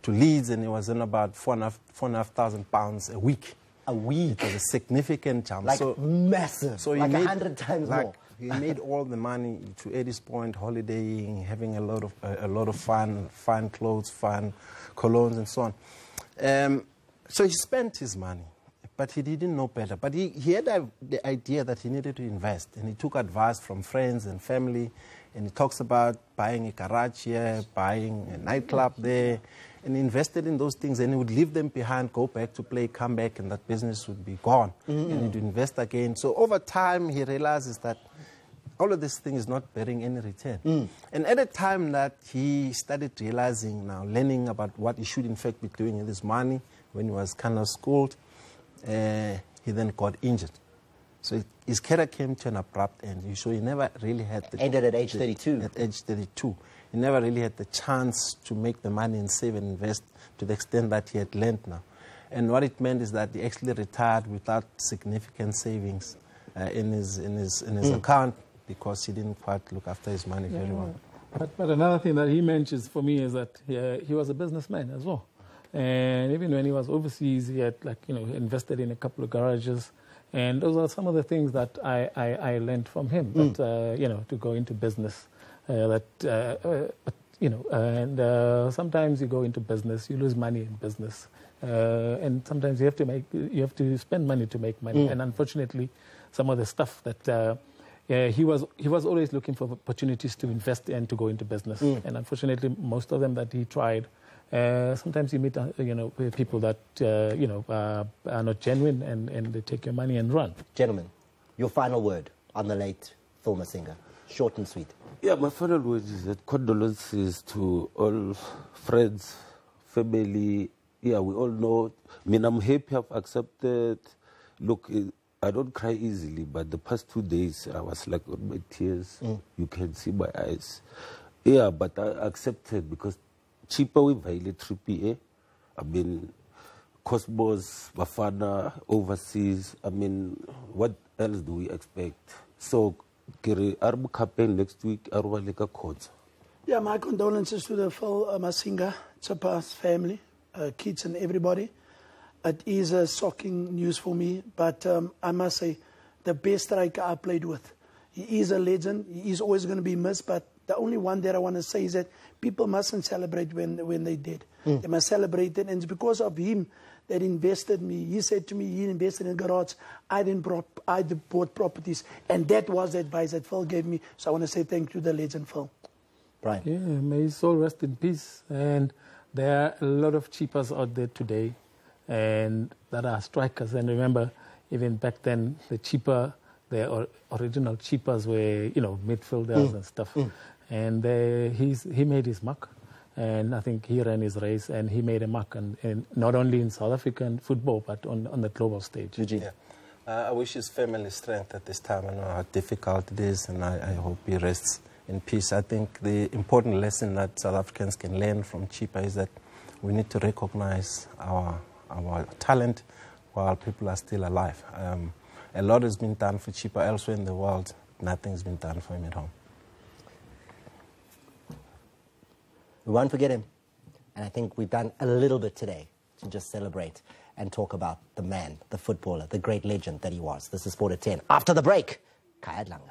Leeds, and he was in about 4,500 pounds a week. A week? It was a significant jump. Like massive, so like 100 times more. He made all the money, to Eddie's point, holidaying, having a lot of fun, fine clothes, fun colognes and so on. So he spent his money, but he didn't know better. But he had the idea that he needed to invest, and he took advice from friends and family, and he talks about buying a garage here, buying a nightclub there, and he invested in those things, and he would leave them behind, go back to play, come back, and that business would be gone, and he'd invest again. So over time, he realizes that all of this thing is not bearing any return. And at a time that he started realizing now, learning about what he should in fact be doing with his money, when he was kind of schooled, he then got injured. So his career came to an abrupt end. So he never really had the... Ended at age 32. At age 32. He never really had the chance to make the money and save and invest to the extent that he had learned now. And what it meant is that he actually retired without significant savings in his account, because he didn't quite look after his money very well. But another thing that he mentions for me is that he was a businessman as well. And even when he was overseas, he had, like, you know, invested in a couple of garages. And those are some of the things that I learned from him, that, you know, to go into business. you know, and sometimes you go into business, you lose money in business, and sometimes you have to spend money to make money. And unfortunately, some of the stuff that he was always looking for opportunities to invest and to go into business. And unfortunately, most of them that he tried, sometimes you meet, you know, people that you know are not genuine, and they take your money and run. Gentlemen, your final word on the late Phil Masinga, short and sweet. Yeah, my final word is that condolences to all friends, family. Yeah, we all know. I mean, I'm happy I've accepted. Look, I don't cry easily, but the past 2 days, I was like on my tears. You can see my eyes. Yeah, but I accepted because cheaper we violate 3PA. I mean, Cosmos, Bafana, overseas. I mean, what else do we expect? So, Kiri, Arbu campaign next week, Arbu Leka Court. Yeah, my condolences to the Phil Masinga, Chapa's family, kids and everybody. It is a shocking news for me, but I must say, the best striker I played with. He is a legend. He is always going to be missed, but the only one that I want to say is that people mustn't celebrate when they did. They must celebrate it, and it's because of him that invested me. He said to me, he invested in garage. I bought properties, and that was the advice that Phil gave me. So I want to say thank you to the legend, Phil. Brian. Yeah, may his soul rest in peace. And there are a lot of cheapers out there today, and that are strikers. And remember, even back then, the original cheapers were, you know, midfielders and stuff. And he made his mark. And I think he ran his race, and he made a mark, and not only in South African football, but on the global stage. Yeah. I wish his family strength at this time. I know how difficult it is, and I hope he rests in peace. I think the important lesson that South Africans can learn from Chipa is that we need to recognize our talent while people are still alive. A lot has been done for Chipa elsewhere in the world. Nothing's been done for him at home. We won't forget him. And I think we've done a little bit today to just celebrate and talk about the man, the footballer, the great legend that he was. This is Sport at 10. After the break, Kaya Dlanga.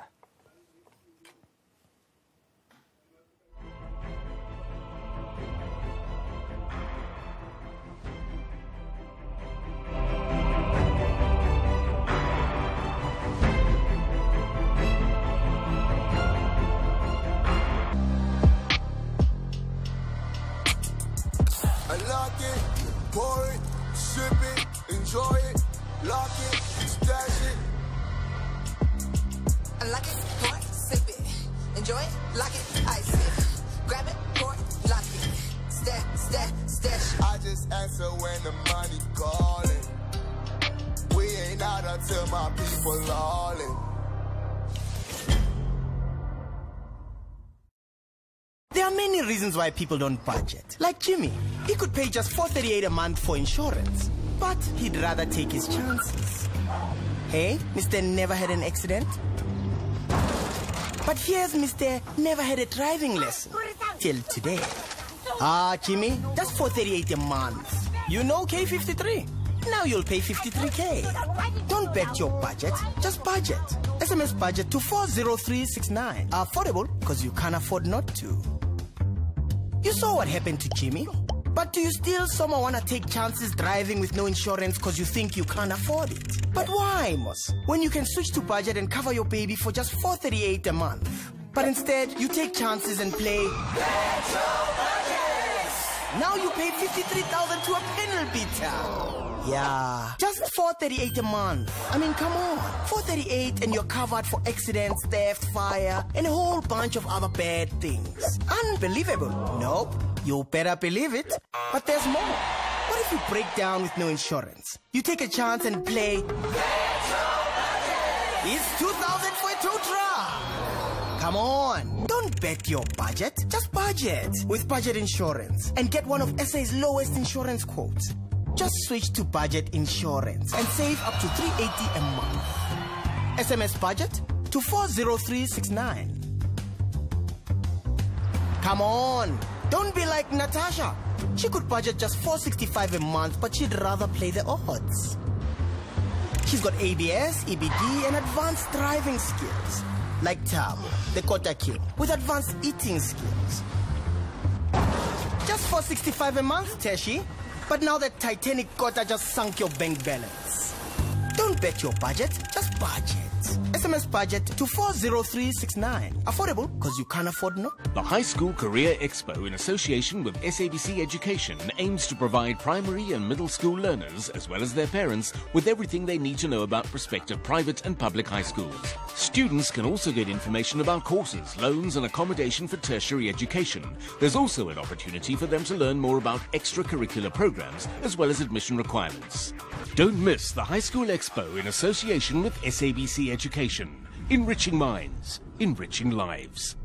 Pour it, sip it, enjoy it, lock it, stash it. I like it, pour it, sip it, enjoy it, lock it, ice it. Grab it, pour it, lock it, stash. I just answer when the money calling. We ain't out until my people all in. There are many reasons why people don't budget. Like Jimmy, he could pay just $438 a month for insurance, but he'd rather take his chances. Hey, Mr. Never Had an Accident? But here's Mr. Never Had a Driving Lesson. Till today. Jimmy, that's $438 a month. You know K53. Now you'll pay 53K. Don't bet your budget, just budget. SMS budget to 40369. Affordable, because you can't afford not to. You saw what happened to Jimmy. But do you still somehow want to take chances driving with no insurance because you think you can't afford it? But why, Moss? When you can switch to budget and cover your baby for just $438 a month. But instead, you take chances and play Now you pay $53,000 to a panel beater. Yeah, just $438 a month. I mean, come on. $438 and you're covered for accidents, theft, fire, and a whole bunch of other bad things. Unbelievable. Nope. You better believe it. But there's more. What if you break down with no insurance? You take a chance and play. It's $2,000 for a tow truck. Come on. Don't bet your budget. Just budget with budget insurance and get one of SA's lowest insurance quotes. Just switch to budget insurance and save up to $380 a month. SMS budget to 40369. Come on. Don't be like Natasha. She could budget just $465 a month, but she'd rather play the odds. She's got ABS, EBD, and advanced driving skills. Like Tabo, the Kota King, with advanced eating skills. Just $4.65 a month, Teshi. But now that Titanic quota just sunk your bank balance. Don't bet your budget, just budget. SMS budget to 40369. Affordable because you can't afford no. The High School Career Expo, in association with SABC Education, aims to provide primary and middle school learners, as well as their parents, with everything they need to know about prospective private and public high schools. Students can also get information about courses, loans and accommodation for tertiary education. There's also an opportunity for them to learn more about extracurricular programs, as well as admission requirements. Don't miss the High School Expo in association with SABC Education. Enriching minds, enriching lives.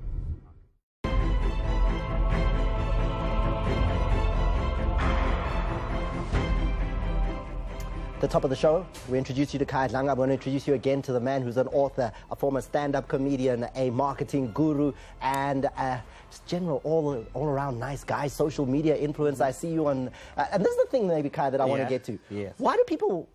The top of the show, we introduced you to Kai Langa. I'm going to introduce you again to the man who's an author, a former stand-up comedian, a marketing guru, and just general all-around nice guy, social media influencer. I see you on... and this is the thing, maybe, Kai, that I want to get to. Yes. Why do people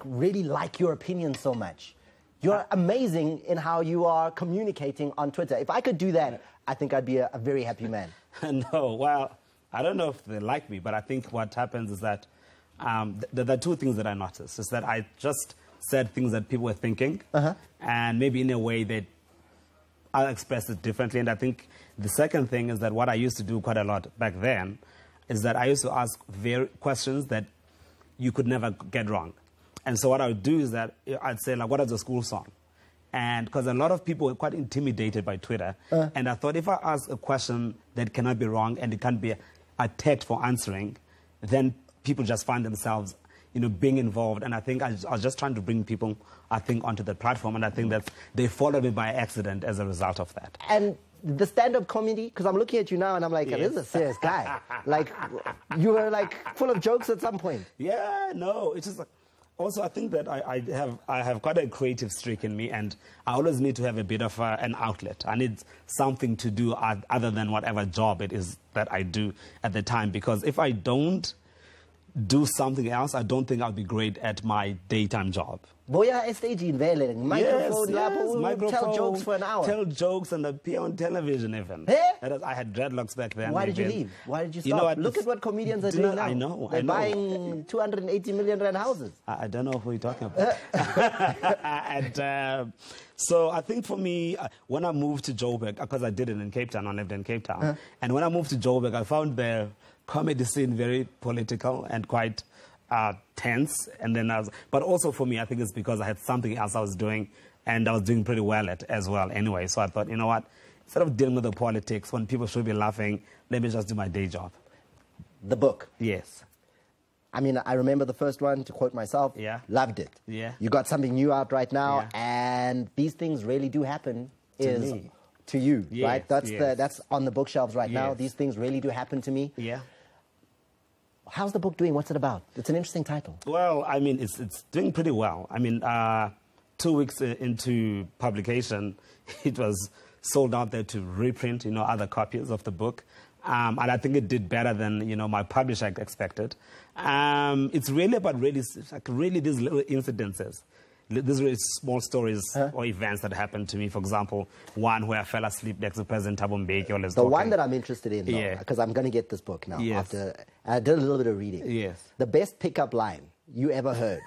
really like your opinion so much? You're amazing in how you are communicating on Twitter. If I could do that, I think I'd be a very happy man. No, well, I don't know if they like me, but I think what happens is that there are two things that I noticed. Is that I just said things that people were thinking, and maybe in a way that I'll express it differently. And I think the second thing is that what I used to do quite a lot back then is that I used to ask questions that you could never get wrong. And so what I would do is that I'd say, like, what is the school song? And because a lot of people were quite intimidated by Twitter, and I thought if I ask a question that cannot be wrong and it can't be attacked for answering, then people just find themselves, being involved. And I think I was just trying to bring people, onto the platform, and I think that they followed me by accident as a result of that. And the stand-up comedy, because I'm looking at you now and I'm like, Yes. this is a serious guy. Like, you were full of jokes at some point. Yeah, no, it's just like, also I think that I have quite a creative streak in me, and I always need to have a bit of an outlet. I need something to do other than whatever job it is that I do at the time, because if I don't do something else, I don't think I'll be great at my daytime job. Boya stage in microphone, tell jokes for an hour. Tell jokes and appear on television even. Hey? I had dreadlocks back then. Why did you leave? Why did you stop? Look at what comedians are doing now. I know. They're buying 280 million rand houses. I don't know who you're talking about. And so I think for me, when I moved to Joburg, because I did it in Cape Town, I lived in Cape Town, and when I moved to Joburg, I found the comedy scene very political and quite tense. And then but also for me, I think it's because I had something else I was doing, and I was doing pretty well at as well anyway. So I thought, you know what, instead of dealing with the politics when people should be laughing, let me just do my day job. The book? Yes. I mean, I remember the first one, to quote myself, loved it. Yeah. You got something new out right now, and these things really do happen to you, Yes, right? That's yes. that's on the bookshelves right now. Yes. These things really do happen to me. Yeah. How's the book doing? What's it about? It's an interesting title. Well, I mean, it's doing pretty well. I mean, 2 weeks into publication, it was sold out there to reprint, other copies of the book. And I think it did better than, my publisher expected. It's really about these little incidences. These really small stories or events that happened to me. For example, one where I fell asleep next to President Thabo Mbeki. The one that I'm interested in, because I'm going to get this book now. Yes. After I did a little bit of reading. Yes. The best pickup line you ever heard.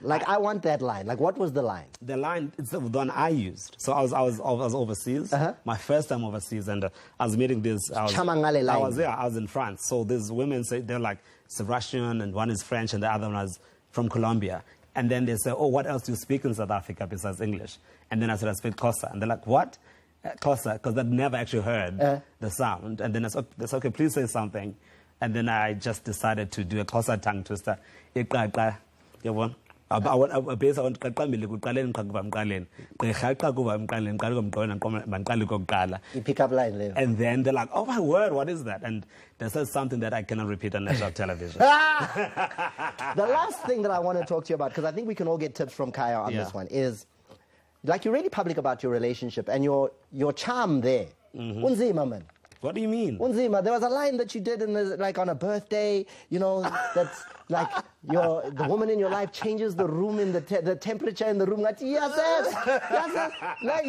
Like, I want that line. Like, what was the line? The line, it's the one I used. So I was overseas, my first time overseas, and I was meeting this. I was in France. So these women say, they're like, it's Russian, and one is French, and the other one is from Colombia. And then they say, oh, what else do you speak in South Africa besides English? And then I said, I speak Xhosa. And they're like, what? Xhosa, because I'd never actually heard the sound. And then I said, okay, please say something. And then I just decided to do a Xhosa tongue twister. You want? I want You pick up line there. And then they're like, oh my word, what is that? And they said something that I cannot repeat on national television. The last thing that I want to talk to you about, because I think we can all get tips from Kaya on this one, is like, you're really public about your relationship and your charm there. Unzima, man. What do you mean? Unzima, there was a line that you did like on a birthday, that's like the woman in your life changes the room in the temperature in the room. Like, yes, like,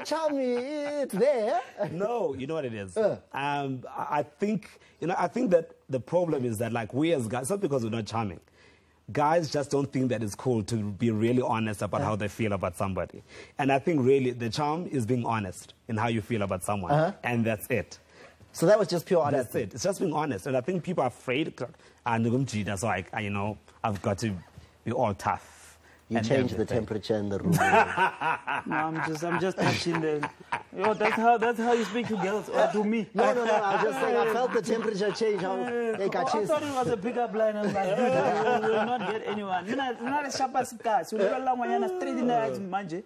Tell me, it's there. No, you know what it is. I think that the problem is that, like, we as guys, it's not because we're not charming. Guys just don't think that it's cool to be really honest about how they feel about somebody. And I think really the charm is being honest in how you feel about someone. And that's it. So that was just pure honesty. That's it. It's just being honest. And I think people are afraid. So I've got to be all tough. You change the temperature in the room. No, I'm just touching the. That's how you speak to girls or to me. No. I was just saying. I felt the temperature change. I thought it was a pickup line. I was like, you will not get anyone. You're not a sharp as cars. You will not straight in the eyes, manje.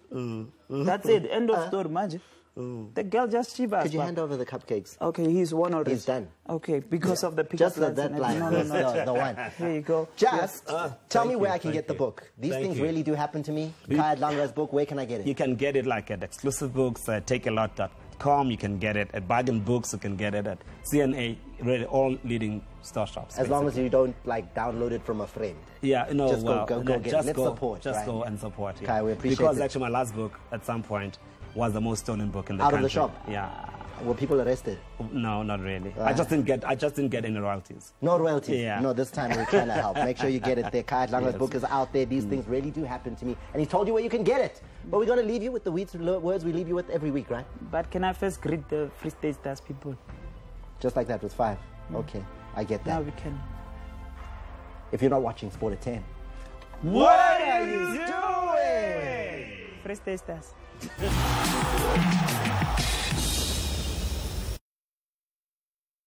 That's it. End of story, manje. The girl just shivers. Could you hand over the cupcakes? Okay, he's one already. He's done. Okay, because of the pickup just that line. No. The one. Here you go. Just tell me where I can get the book. These things really do happen to me. Kayat Langa's book, where can I get it? You can get it like at Exclusive Books, takealot.com. You can get it at Bargain Books. You can get it at CNA, really all leading store shops. As long as you don't download it from a friend. Yeah, no. Just go get it. Let's support. Just go and support. Yeah. Kai, we appreciate because it. Actually, my last book at some point was the most stolen book in the country. Out of the shop? Yeah. Were people arrested? No, not really. I just didn't get any royalties. No royalties? Yeah. No, this time we're trying to help. Make sure you get it there. Kayat Langa's book is out there. These things really do happen to me. And he told you where you can get it. But we're going to leave you with the words we leave you with every week, right? But can I first greet the Free State Stars people? Just like that with 5? Okay, I get that. Now we can. If you're not watching Sport at 10. What are you doing? Free State Stars.